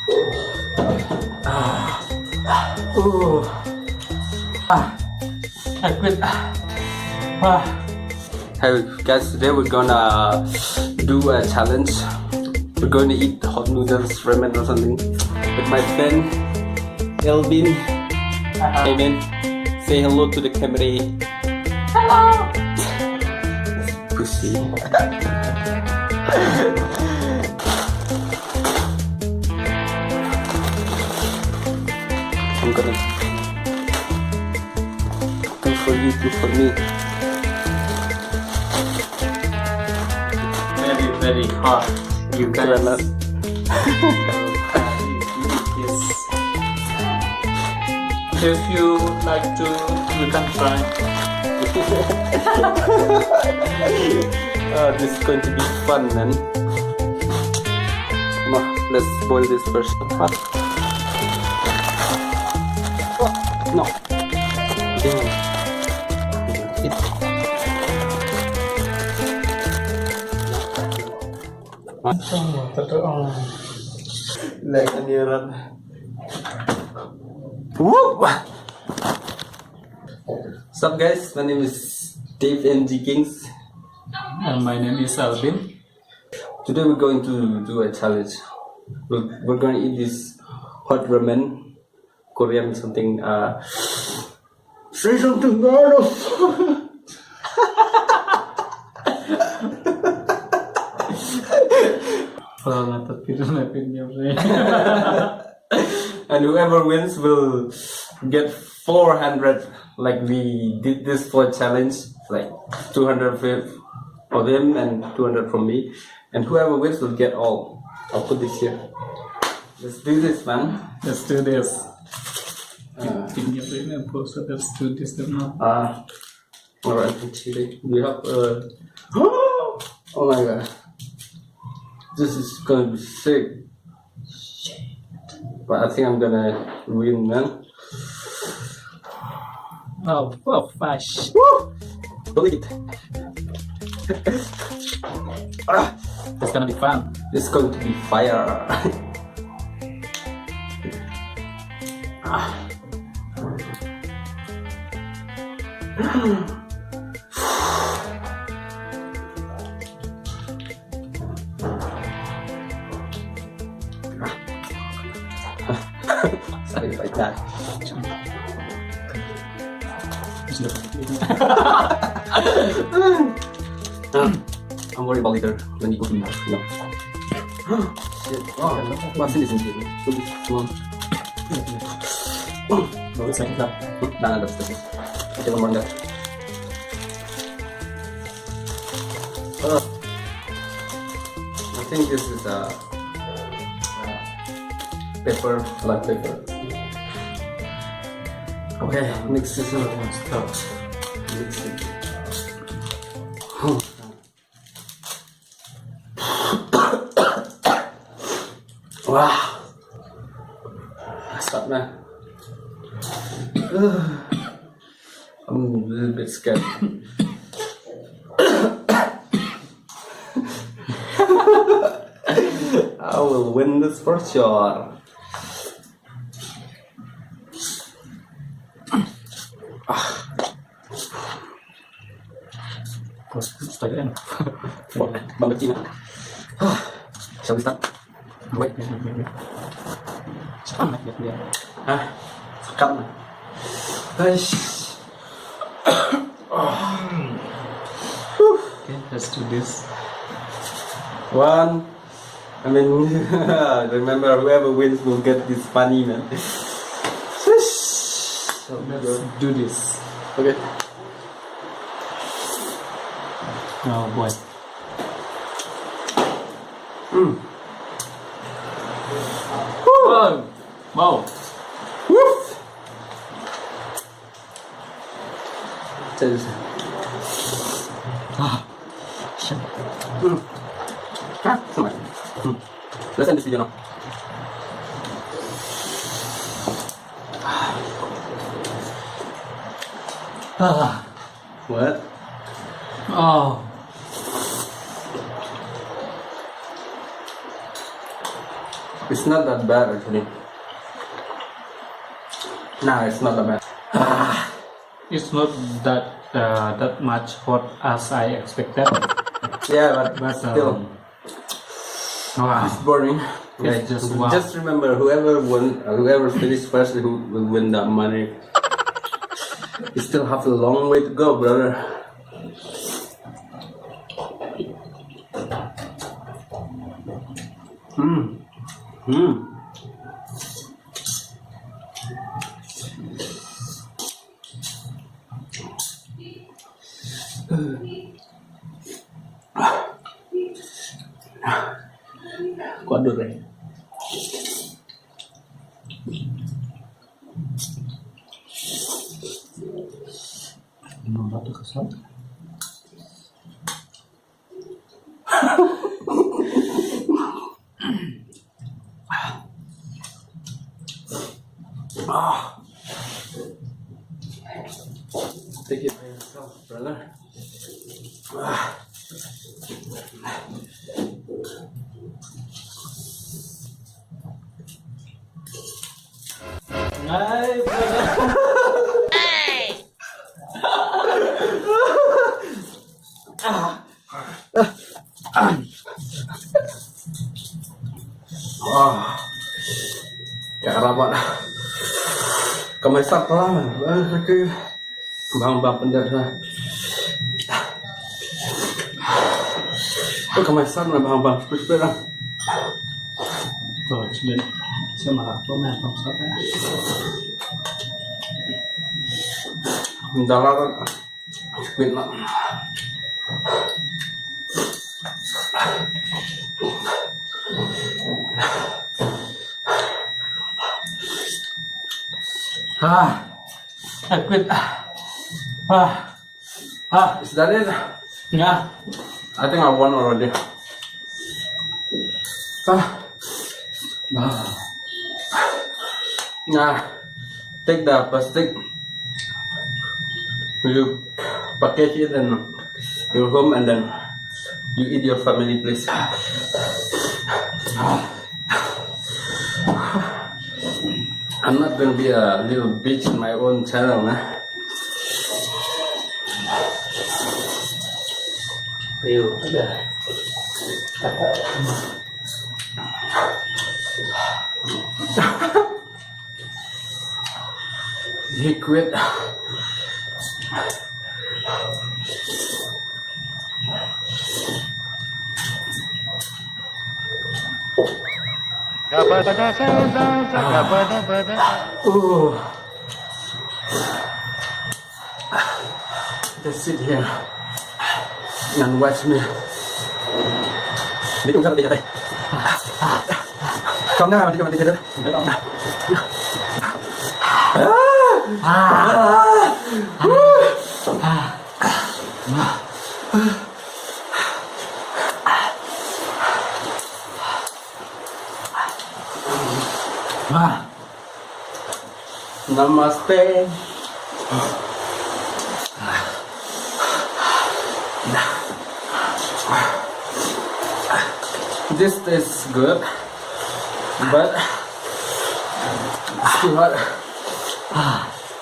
I quit. Hey guys, today we're gonna do a challenge. We're going to eat hot noodles, ramen or something with my friend Elvin. Hey man, say hello to the camera. Hello. Pussy. I'm gonna do for you, do for me. Very, very hot. You guys. Not. If you like to, you can try. This is going to be fun, man. Come on, let's boil this first. Oh, no. Damn. Like a near run. Whoop! What's up, guys? My name is Dave NG Kings. And my name is Alvin. Today we're going to do a challenge. We're going to eat this hot ramen, Korean something. Say something, God. And whoever wins will get 400. Like we did this for a challenge, like 200 for them and 200 from me. And whoever wins will get all. I'll put this here. Let's do this, man. Let's do this. Let's do this now. Alright, chili. We have oh my god. This is gonna be sick. But I think I'm gonna win, man. Oh, fish. Woo! Believe it. It's gonna be fun. It's going to be fire. Sorry if I die. I'm worried about later when you go to the shit. Oh, what's in this in here? Come on. No, it's like that. Nah, that's okay. Okay, one more than that. I think this is pepper, black pepper. Okay, mix this up. Mix it. Wow. Stop, man. I'm a little bit scared. I will win this for sure. Shall we start? Wait. Hah? Sekam. Guys. Okay, let's do this. One. I mean, remember, whoever wins will get this funny, man. So let's do this. Okay. Oh boy. Whoa! Wow! Woof! Let's end this video now. What? Oh. It's not that bad actually. Nah, it's not that bad. It's not that much hot as I expected. Yeah, but still, Wow. it's boring. It's just wow. Just remember, whoever finished first, who will win that money. You still have a long way to go, brother. Quá được đấy. Nó bắt được sốt. Take it by yourself, brother. Hey, brother. Cả ra bạn kamay sat lang cái bang pendek na kamay sat na bang split lang Rồi, đến xem mà có mẹ không sắp đấy. dalaran split na I quit. Is that it? Yeah. I think I won already. Take the plastic. You package it in your home and then you eat your family, please. I'm not gonna be a little bitch in my own channel, nah. Yêu thế He quit. Just sit here and watch me. Đi cùng ra đây đây. Không nào, đi cùng đây đây. Namaste. This tastes good, but it's too hot.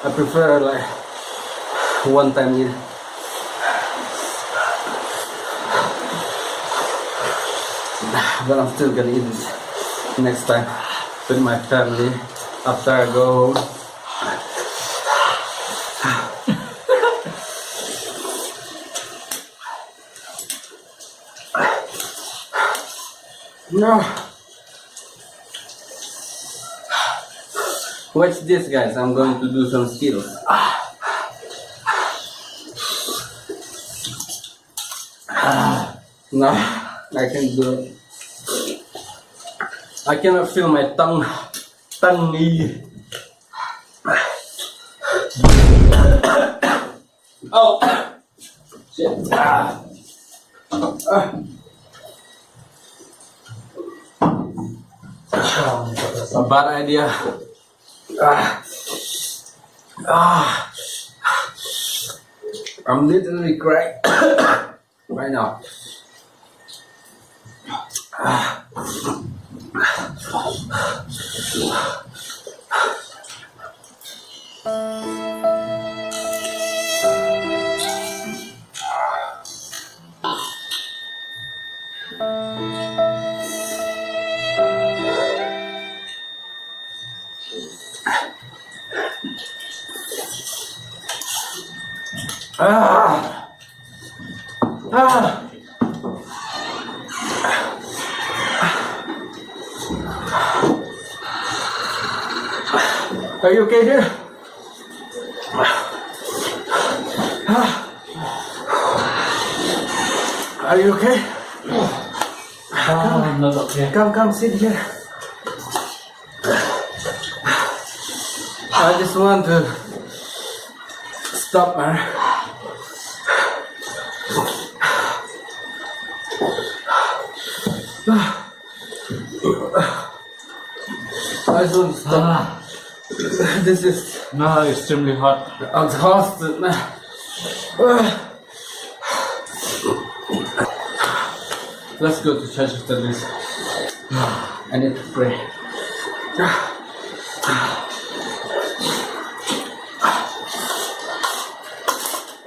I prefer like one time eat. But I'm still gonna eat it next time with my family after I go home. No. Watch this, guys. I'm going to do some skills. No, I can't do it. I cannot feel my tongue. Oh, shit. A bad idea. I'm literally crying right now. Are you okay, dear? Are you okay? I'm not okay. Come, sit here. I just want to stop, man. I just want to stop. This is No, extremely hot. exhausted, man. Let's go to church after this. I need to pray.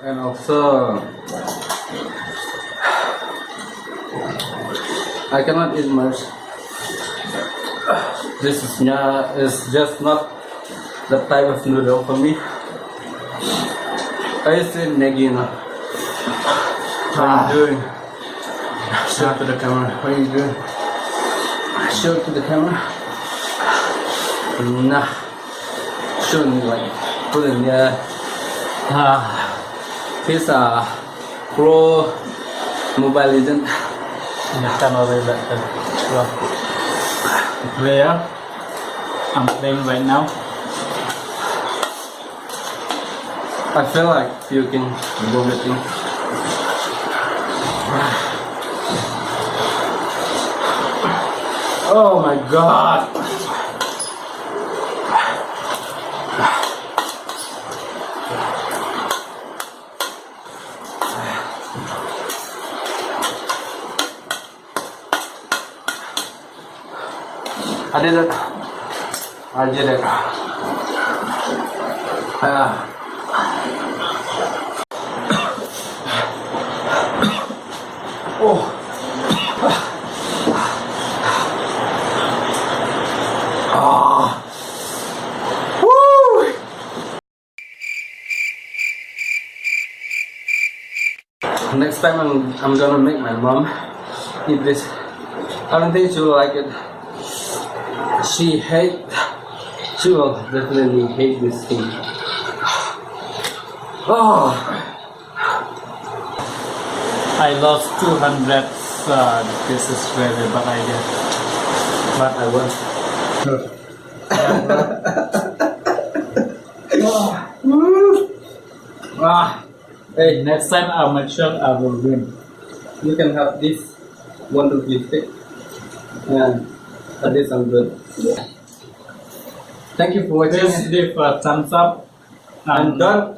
And also, I cannot eat much. This is just not the type of noodle for me. I used to eat Maggi, you know. What are you doing? Show it to the camera. What are you doing? Show it to the camera. Nah. Show me like put in there. He's a pro Mobile Legend. I cannot relate that. Player. I'm playing right now. I feel like you can go with me. Oh my god! I did it. I did it. Oh. Woo. Next time I'm gonna make my mom eat this. I don't think she will like it. She will definitely hate this thing. Oh. I lost 200. This is very bad idea. But I won. Hey, next time I'll make sure I will win. You can have this one rupee stick. And this I'm good. Thank you for watching. Please leave a thumbs up And don't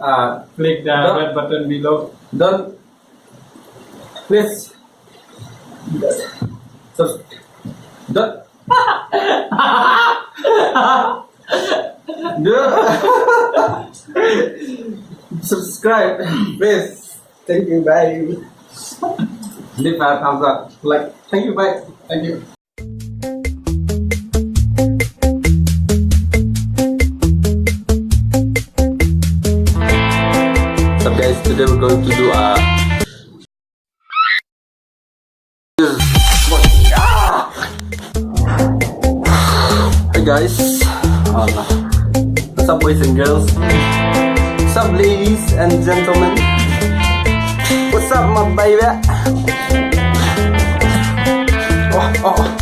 click the red button below. don't please don't subscribe, please. Thank you, bye. Leave a thumbs up. Like, thank you, bye. Thank you. So guys, today we're going to do Hey guys, what's up boys and girls? What's up ladies and gentlemen? What's up my baby? Oh.